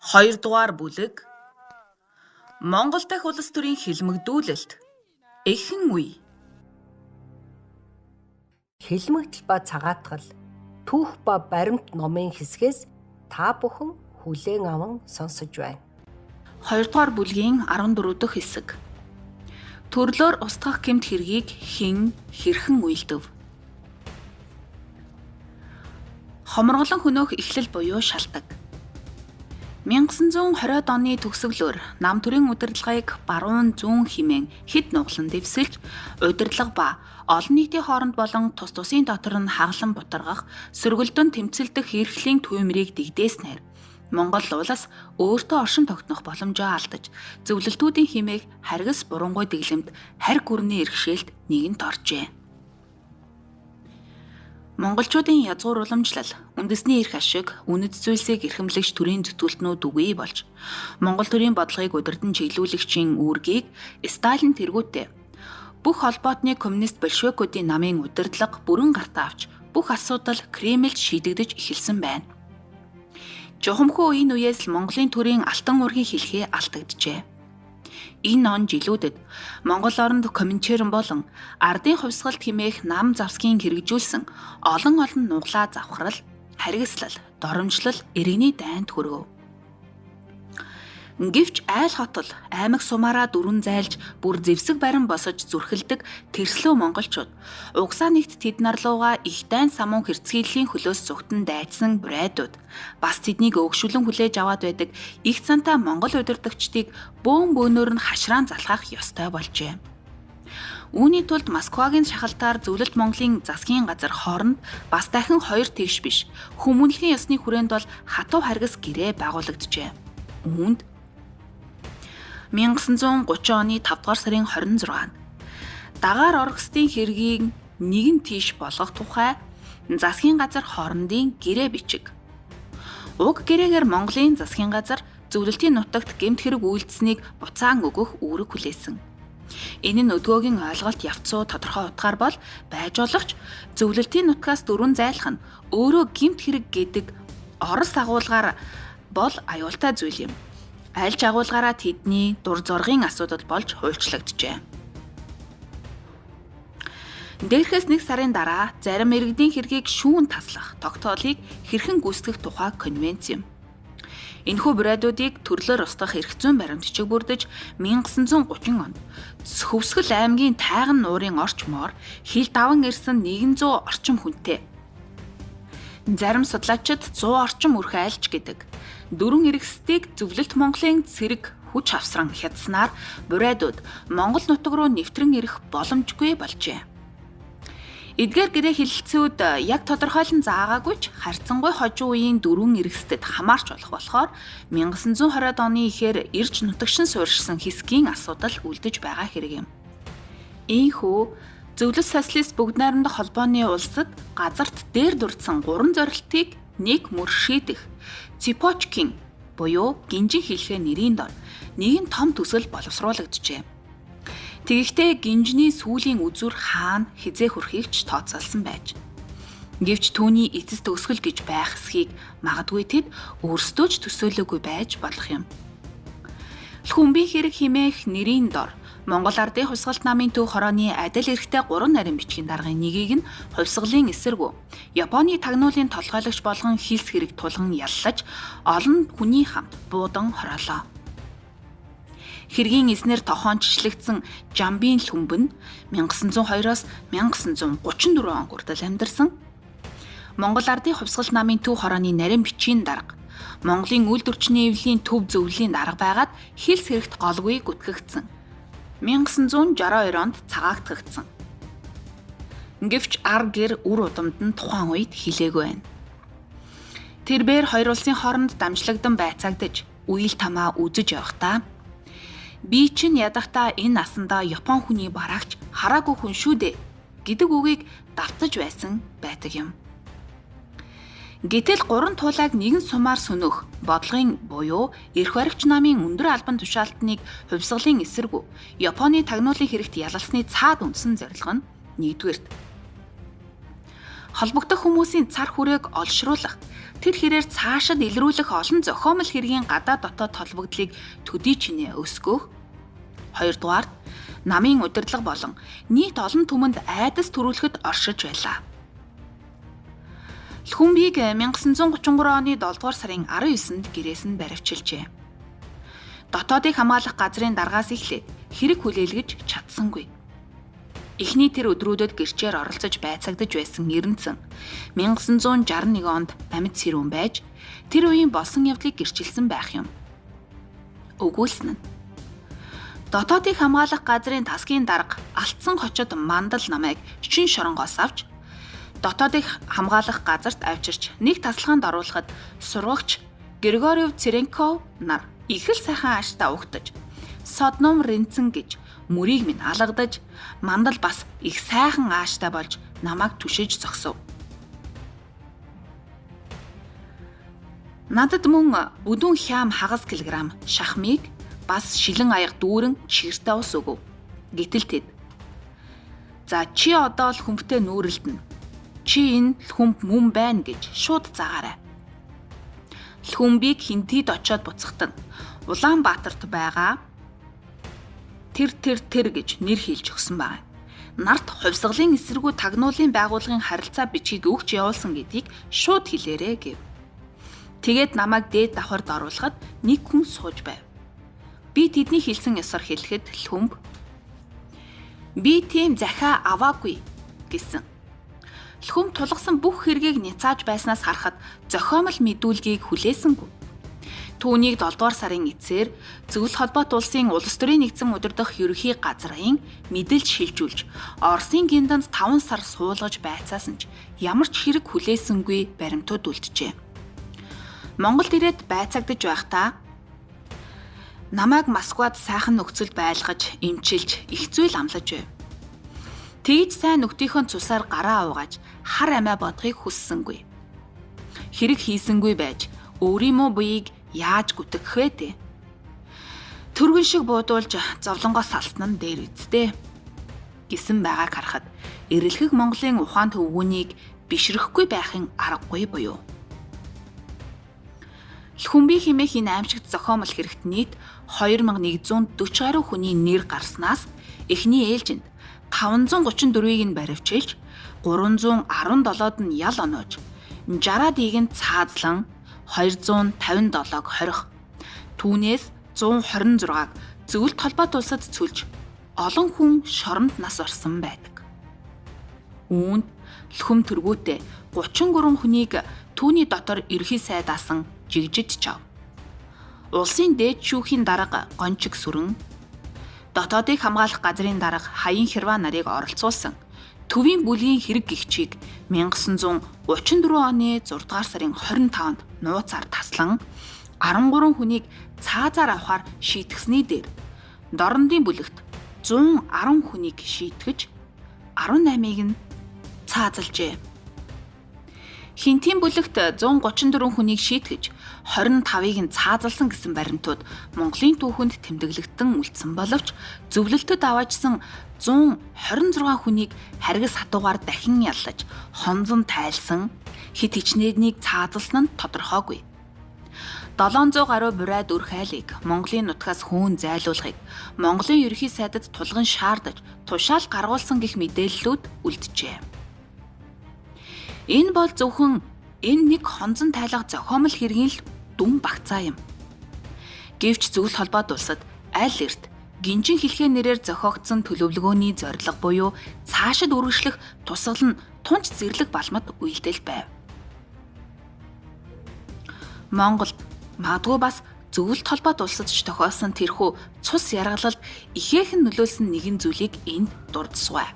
Хоёрдугаар бүлэг Монгол дахь улс төрийн хэлмэгдүүлэлт эхэн үе. Хэлмэгдэл ба цагаатгал түүх ба баримт номын хэсгээс та бүхэн хүлээн аван сонсож байна. Хоёрдугаар бүлгийн 14 дахь хэсэг. Төрлөөр устгах гэмт хэргийг хэрхэн үйлдэв? Хоморголон хөнөөх эхлэл буюу шалтак. 1920-ад оны төгсгөлөөр нам төрийн удирдлагыг баруун зүүн хэмээн хэд нугалан дэвсэлж, удирдлага ба олон нийтийн хооронд болон тус тусын дотор нь хаглан бутаргах, сөргөлдөн тэмцэлдэх эрхлийн түймрийг дэгдээснээр Монгол улс өөртөө оршин тогтнох боломжоо алдаж, зөвлөлтүүдийн хэмээх харгас бурангуй дэглэмд харь гүрний иргэшээлт нэгэнт оржээ. Монголчуудын язгуур уламжлал, үндэсний эрх ашиг, үнэт зүйлсийг эрхэмлэгч төрийн зүтгүүлтнүүд үгүй болж, Монгол төрийн бодлогыг удирдан чиглүүлэгчийн үүргийг Сталин тэргүүтээ бүх холбоотны коммунист большевикуудын намын удирдлага бүрэн гартаа авч бүх асуудал Кремльд шийдэгдэж эхэлсэн байна. Жухамхүү энэ үеэс л Монголын төрийн алтан уургийн хэлхээ алдагджээ. Энэ он жилүүдэд Монгол оронд коминтерн болон ардын хувьсгалт хэмээх нам завсгийн хэрэгжүүлсэн олон нуглаа завхрал, харгислал, доромжлол иргэний дайнд хүргэв. Гэвч айл хотол аймаг сумаараа дүрэн зайлж бүр зэвсэг барин босож зүрхэлдэг тэрслүү монголчууд угсаа нэгт тэд нар руугаа их дайн самуун хэрцгийлийн хөлөөс зүгтэн дайцсан бурайдууд бас тэднийг өөгшүүлэн хүлээж аваад байдаг их цантай монгол удирдагчдыг бөөн бөөнөөр нь хашраан залхах ёстой болжээ. Үүний тулд Москвагийн шахалтаар Зөвлөлт Монголын засгийн газар хооронд бас дахин хоёр тэгш биш хүмүүнлэгийн ёсны хүрээнд бол хатуу харгас гэрээ байгуулагджээ. Үүнд 1930 оны 5 дугаар сарын 26-нд дагаар оргостын хэргийг нэгэн тийш болгох тухай засгийн газар хоорондын гэрээ бичиг. Уг гэрээгээр Монголын засгийн газар зөвлөлтийн нутагт гэмт хэрэг үйлдсэнийг буцаан өгөх үүрэг хүлээсэн. Энэ нь өдгөөгийн ойлголт явцуу тодорхой утгаар бол байж болохч зөвлөлтийн нутгаас дөрвөн зайлах нь өөрөө гэмт хэрэг гэдэг орос агуулгаар бол аюултай зүйл юм. Аль ч агуулгаараа тэдний дур зоргийн асуудал болж хуульчлагджээ. Дээрхээс нэг сарын дараа зарим иргэдийн хэргийг шүүн таслах тогтоолыг хэрхэн гүйцэтгэх тухай конвенц юм. Энэхүү бурайдуудыг төрлөөр устгах эрх зүйн баримтчиг бүрдэж 1930 онд Хөвсгөл аймгийн Тайган нуурын орчмоор хил даван ирсэн 100 орчим хүнтэй. Зарим судлаачид 100 орчим үрх айлч гэдэг дөрвөн эргэсдийг Зөвлөлт Монголын цэрэг хүч авсран хятснаар бурайдууд Монгол нутаг руу нэвтрэн ирэх боломжгүй болжээ. Эдгээр гэрээ хэлэлцүүд яг тодорхойлон заагаагүй ч харьцангуй хожуу үеийн дөрвөн эргэсдэд хамаарч болохоор 1920-ад оны ихээр ирж нутагшин суурьшсан хэсгийн асуудал үлдэж байгаа хэрэг юм. Ийхүү Зөвлөлт социалист бүгд найрамдах холбооны улсад газарт дээр дурдсан 3 зорилтыг нэг мөр шийдэх Цепочкин буюу гинжин хэлхээ нэрийн дор нэгэн том төсөл боловсруулагджээ. Тэгэхдээ гинжний сүүлийн үзүр хаана хизээ хүрхийг ч тооцоолсон байж. Гэвч түүний эцэс төгсгөл гэж байх эсхийг магадгүй тэд өөрсдөө ч төсөөлөөгүй байж болох юм. Хүмбийн хэрэг хэмээх нэрийн дор Монгол ардын хувьсгалт намын төв хорооны адил эрхтэй 3 нарийн бичгийн даргын нэгийг нь хувьсгалын эсэргүү Японы тагнуулын толгойлагч болгон хилс хэрэг тулган яллаж олон хүний хамт буудан хороолоо. Хэргийн эснэр тохоончлогдсон Жамбын Лхүмбэн 1902-оос 1934 он хүртэл амьдарсан. Монгол ардын хувьсгалт намын төв хорооны нарийн бичгийн дарга Монголын үйлдвэрчний эвлийн төв зөвлөлийн дарга байгаад хилс хэрэгт голгүй гүтгэгдсэн. 1962 онд цагаагдагдсан. Гэвч ар гэр үр удамд нь тухайн үед хилээгүй байна. Тэрбээр хоёр улсын хооронд дамжлагдан байцаагдаж, үйл тамаа үзэж явахдаа би чинь ядахтаа энэ насандаа Япон хүний бараагч хараагүй хүн шүү дээ гэдэг үгийг давтаж байсан байдаг юм. Гэтэл 3 туулайг нэгэн сумаар сөнөх бодлогын буюу эрх баригч намын өндөр албан тушаалтныг хувьсгалын эсэргүү Японы тагнуулын хэрэгт ялалсны цаад үндсэн зорилго нь 1-дүгээрт холбогдох хүмүүсийн цар хүрээг олшруулах, тэр хэрээр цаашид илрүүлэх олон зохиомл хэргийн гадаад дотоод холбогдлыг төдий чинээ өсгөх. Хоёрдугаар, намын удирдлага болон нийт олон түмэнд айдас төрүүлэхэд оршиж байлаа. Лхүмбийг 1933 оны 7 дугаар сарын 19-нд гэрээс нь баривчилжээ. Дотоодыг хамгаалах газрын даргаас эхлээд хэрэг хүлээлгэж чадсангүй. Эхний тэр өдрүүдэд гэрчээр оролцож байцаагдж байсан Эрдэнэсэн 1961 онд амьд сэрүүн байж тэр үеийн болсон явдлыг гэрчилсэн байх юм. Өгүүлсэн нь дотоодыг хамгаалах газрын тасгийн дарга Алтсан хочод Мандал намайг шин шоронгоос авч дотоодыг хамгаалах газарт авчирч нэг тасалгаанд оруулахад сургагч Григорьев Церенков нар их л сайхан ааштай угтаж Содном Ренцэн гэж мөрийг минь алгадаж Мандал бас их сайхан ааштай болж намайг түшиж зогсов. Надад мөн бүдүүн хям хагас килограмм шахмыг бас шилэн аяга дүүрэн чигэртэй ус өгөв. Гэтэл тэд за чи одоо л хүмтэй нүүрэлдэнэ. Чи энэ лхүмб мөн байна гэж шууд заагаарай. Лхүмбийг хинтийд очиод буцахтан Улаанбаатарт байгаа тэр гэж нэр хэлж өгсөн байна. Нарт хувьсгалын эсэргүү тагнуулын байгууллагын харилцаа бичгийг өгч явуулсан гэдгийг шууд хэлээрэй гэв. Тэгээд намайг дээд давхард оруулахад нэг хүн сууж байв. Би тэдний хэлсэн ёсоор хэлэхэд Лхүмб би тийм захиа аваагүй гэсэн. Лхүмб тулгасан бүх хэргийг няцааж байснаас харахад зохиомл мэдүүлгийг хүлээсэнгүй. Түүнийг 7 дугаар сарын эцсээр Зөвлөлт холбоот улсын улс төрийн нэгдсэн удирдах ерөнхий газрын мэдээлж шилжүүлж Оросын гинданд 5 сар суулгаж байцаасан ч ямар ч хэрэг хүлээсэнгүй баримтууд үлджээ. Монголд ирээд байцаагдж байхдаа намайг Москвад сайхан нөхцөлд байлгаж, эмчилж, их зүйл амлаж байв. Тэгж сайн нөхдийнхөө цусаар гараа угааж, хар амиа бодохыг хүссэнгүй. Хэрэг хийсэнгүй байж, өөрийнхөө буйыг яаж гүтгэх вэ те? Төргөн шиг буудуулж зовлонгоос салсан нь дээр үсттэй. Гисэн байгааг харахад эрэлхэг Монголын ухаан төвгүүнийг бишрэхгүй байхын аргагүй буюу. Лхүмбий хэмээх энэ аимшигт зохиомл хэрэгт нийт 2140 гаруй хүний нэр гарснаас эхний ээлжинд 534-ийг нь баривчилж 317-д нь ял оноож 60-ийг нь цаазлан 257-г хорих түүнээс 126-г Зөвлөлт холбоот улсад цүлж олон хүн шоронд нас орсон байдаг. Үүнд Лхүмб тэргүүтээ 33 хүнийг түүний дотор ерхий сайдаасан жигжиж чав. Улсын дээд шүүхийн дарга Гончиг Сүрэн, дотоодыг хамгаалах газрын дарга Хаян Херва нарыг оролцуулсан төвийн бүлгийн хэрэг гихчийг 1934 оны 6 дугаар сарын 25-нд нууцаар таслан 13 хүнийг цаазаар авахар шийтгсэний дээр Дорондын бүлэгт 110 хүнийг шийтгэж 18-ыг нь цаазалжээ. Хинтийн бүлэгт 134 хүнийг шийтгэж 25-ыг нь цаазалсан гэсэн баримтууд Монголын түүхэнд тэмдэглэгдэн үлдсэн боловч зөвлөлтөд аваажсан 126 хүнийг харгас хатуугаар дахин яллаж хонзон тайлсан хит хичнээнийг цаазалсан нь тодорхойгүй. 700 гаруй бурайд үр хайлыг Монголын нутгаас хөөн зайлуулахыг Монголын ерөнхий сайдад тулган шаардаж тушаал гаргуулсан гэх мэдээллүүд үлджээ. Энэ бол зөвхөн энэ нэг хонзон тайлах зохиомл хэргийн л дүн багцаа юм. Гэвч Зөвлөлт холбоот улсад аль эрт гинжин хэлхээ нэрээр зохиогдсон төлөвлөгөөний зорилго буюу цаашид үргэлжлэх тусгал нь тунч зэрлэг балмад үйлдэл байв. Монголд магадгүй бас Зөвлөлт холбоот улсад ч тохиолсон тэрхүү цус яргалалд ихээхэн нөлөөлсөн нэгэн зүйлийг энд дурдсгай.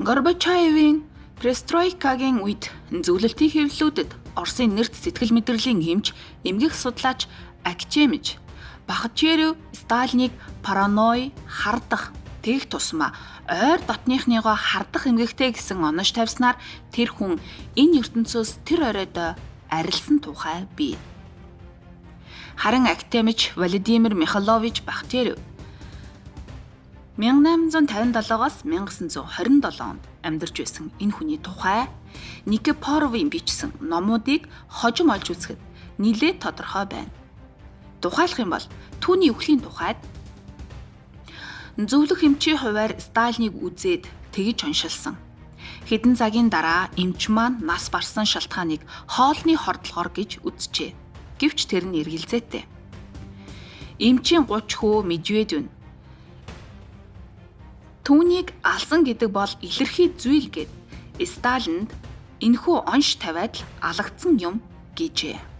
Горбачевын Перестройкагийн үед зөвлөлтийн хэвлэлүүдэд Оросын нэрт сэтгэл мэдрэлийн эмч, эмгэх судлаач Акчемич Бахчерев Сталинийг параной хардах тэгх тусмаа ойр дотныхныгоо хардах эмгэгтэй гэсэн онош тавьснаар тэр хүн энэ ертөнцөөс тэр оройд арилсан тухай бий. Харин Акчемич Владимир Михайлович Бахчерев 1857-аас 1927 онд амьдарч байсан энэ хүний тухай Никифоровын бичсэн номуудыг хожим олж үзэхэд нэлээд тодорхой байна. Тухайлах юм бол түүний өхлийн тухайд зөвлөх эмчийн хуваар Сталиныг үзээд тэгж уншилсан. Хэдэн цагийн дараа эмч маань нас барсан шалтгааныг хоолны хордлогоор гэж үзжээ. Гэвч тэр нь эргэлзээтэй. Эмчийн 30 хүү медведь байна. Түүнийг алсан гэдэг бол илэрхий зүйл гэд Сталинд энэхүү онш тавиад л алагдсан юм гэжээ.